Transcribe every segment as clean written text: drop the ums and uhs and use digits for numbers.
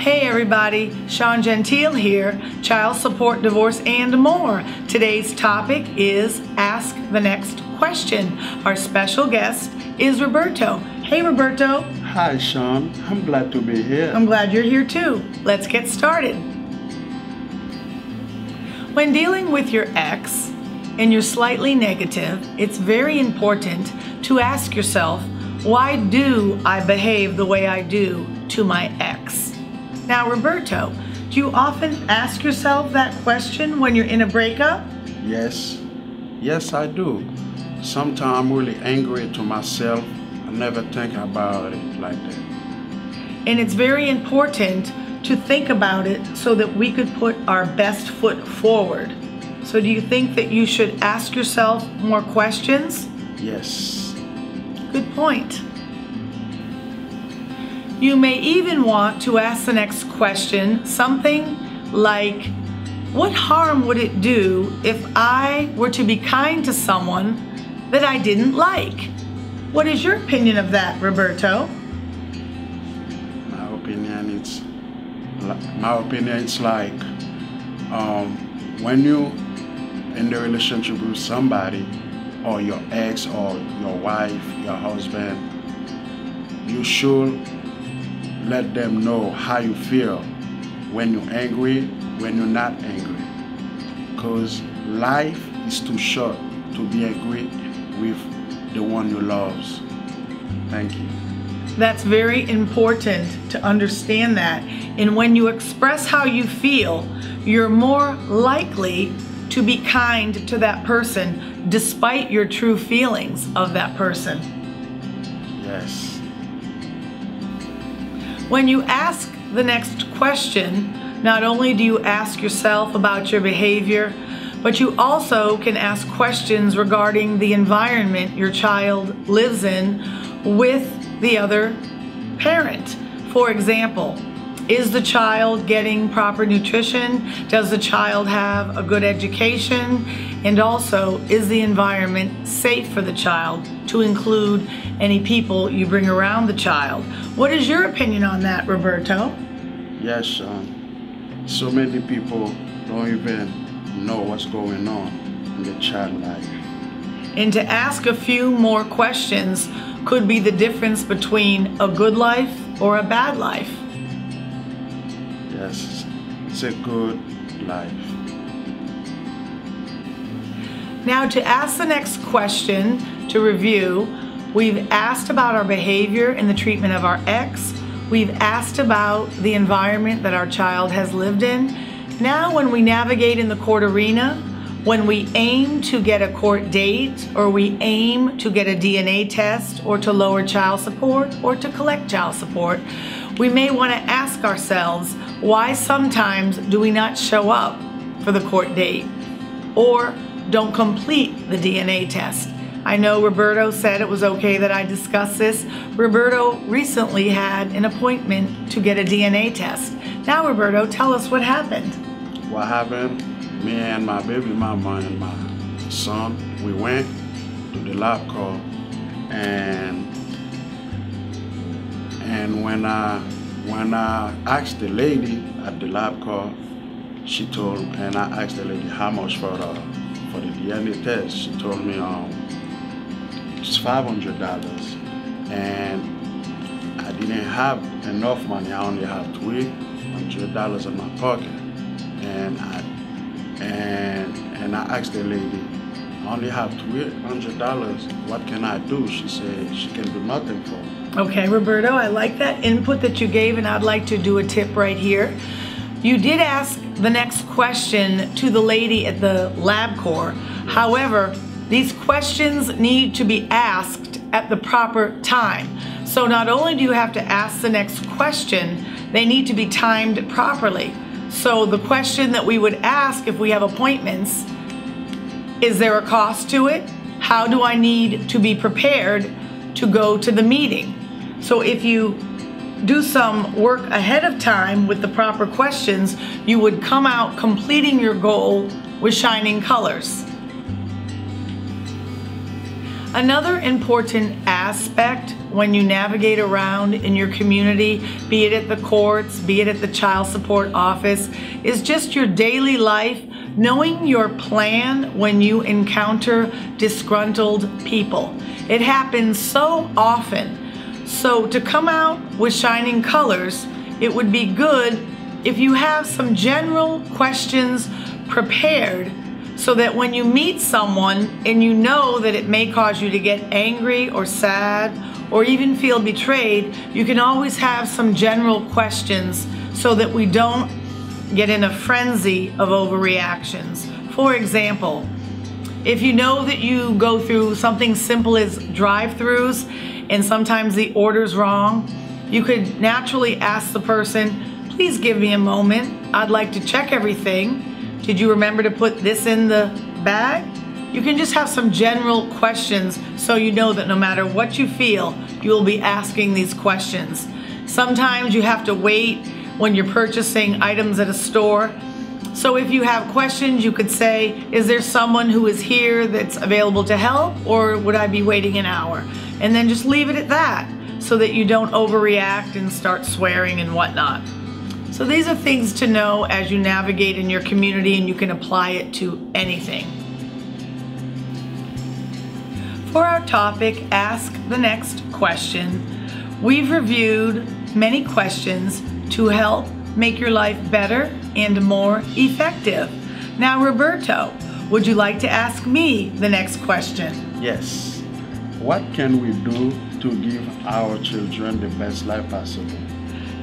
Hey everybody, Sean Gentile here, child support, divorce, and more. Today's topic is Ask the Next Question. Our special guest is Roberto. Hey Roberto. Hi Sean, I'm glad to be here. I'm glad you're here too. Let's get started. When dealing with your ex and you're slightly negative, it's very important to ask yourself, why do I behave the way I do to my ex? Now, Roberto, do you often ask yourself that question when you're in a breakup? Yes, I do. Sometimes I'm really angry to myself. I never think about it like that. And it's very important to think about it so that we could put our best foot forward. So do you think that you should ask yourself more questions? Yes. Good point. You may even want to ask the next question something like, what harm would it do if I were to be kind to someone that I didn't like? What is your opinion of that, Roberto? My opinion it's like when you in the relationship with somebody, or your ex, or your wife, your husband, you should let them know how you feel when you're angry, when you're not angry. Because life is too short to be angry with the one you love. Thank you. That's very important to understand that. And when you express how you feel, you're more likely to be kind to that person despite your true feelings of that person. Yes. When you ask the next question, not only do you ask yourself about your behavior, but you also can ask questions regarding the environment your child lives in with the other parent. For example, is the child getting proper nutrition? Does the child have a good education? And also, is the environment safe for the child, to include any people you bring around the child? What is your opinion on that, Roberto? Yes, Sean. So many people don't even know what's going on in the child life. And to ask a few more questions could be the difference between a good life or a bad life. Yes, it's a good life. Now, to ask the next question, to review, we've asked about our behavior in the treatment of our ex. We've asked about the environment that our child has lived in. Now, when we navigate in the court arena, when we aim to get a court date, or we aim to get a DNA test, or to lower child support, or to collect child support, we may want to ask ourselves, why sometimes do we not show up for the court date or don't complete the DNA test? I know Roberto said it was okay that I discuss this. Roberto recently had an appointment to get a DNA test. Now, Roberto, tell us what happened. What happened? Me and my baby mama and my son, we went to the lab coat, and when I asked the lady at the lab coat, she told, and I asked the lady how much for the DNA test. She told me it's $500, and I didn't have enough money. I only have $300 in my pocket, and I asked the lady, I only have $300. What can I do? She said she can do nothing for me. Okay, Roberto, I like that input that you gave, and I'd like to do a tip right here. You did ask the next question to the lady at the LabCorp. However, these questions need to be asked at the proper time. So not only do you have to ask the next question, they need to be timed properly. So the question that we would ask if we have appointments, is there a cost to it? How do I need to be prepared to go to the meeting? So if you do some work ahead of time with the proper questions, you would come out completing your goal with shining colors. Another important aspect when you navigate around in your community, be it at the courts, be it at the child support office, is just your daily life, knowing your plan when you encounter disgruntled people. It happens so often. So to come out with shining colors, it would be good if you have some general questions prepared, so that when you meet someone and you know that it may cause you to get angry or sad or even feel betrayed, you can always have some general questions so that we don't get in a frenzy of overreactions. For example, if you know that you go through something simple as drive-thrus and sometimes the order's wrong, you could naturally ask the person, please give me a moment. I'd like to check everything. Did you remember to put this in the bag? You can just have some general questions so you know that no matter what you feel, you'll be asking these questions. Sometimes you have to wait when you're purchasing items at a store. So if you have questions, you could say, is there someone who is here that's available to help, or would I be waiting an hour? And then just leave it at that so that you don't overreact and start swearing and whatnot. So these are things to know as you navigate in your community, and you can apply it to anything. For our topic, Ask the Next Question, we've reviewed many questions to help make your life better and more effective. Now, Roberto, would you like to ask me the next question? Yes. What can we do to give our children the best life possible?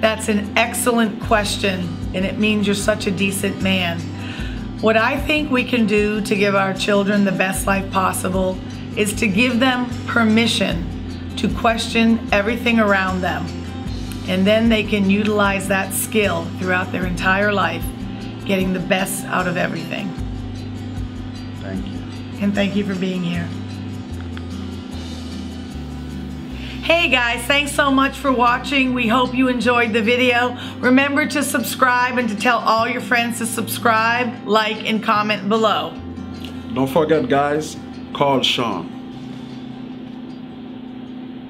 That's an excellent question, and it means you're such a decent man. What I think we can do to give our children the best life possible is to give them permission to question everything around them. And then they can utilize that skill throughout their entire life, getting the best out of everything. Thank you. And thank you for being here. Hey guys, thanks so much for watching. We hope you enjoyed the video. Remember to subscribe and to tell all your friends to subscribe, like, and comment below. Don't forget, guys, call Sean.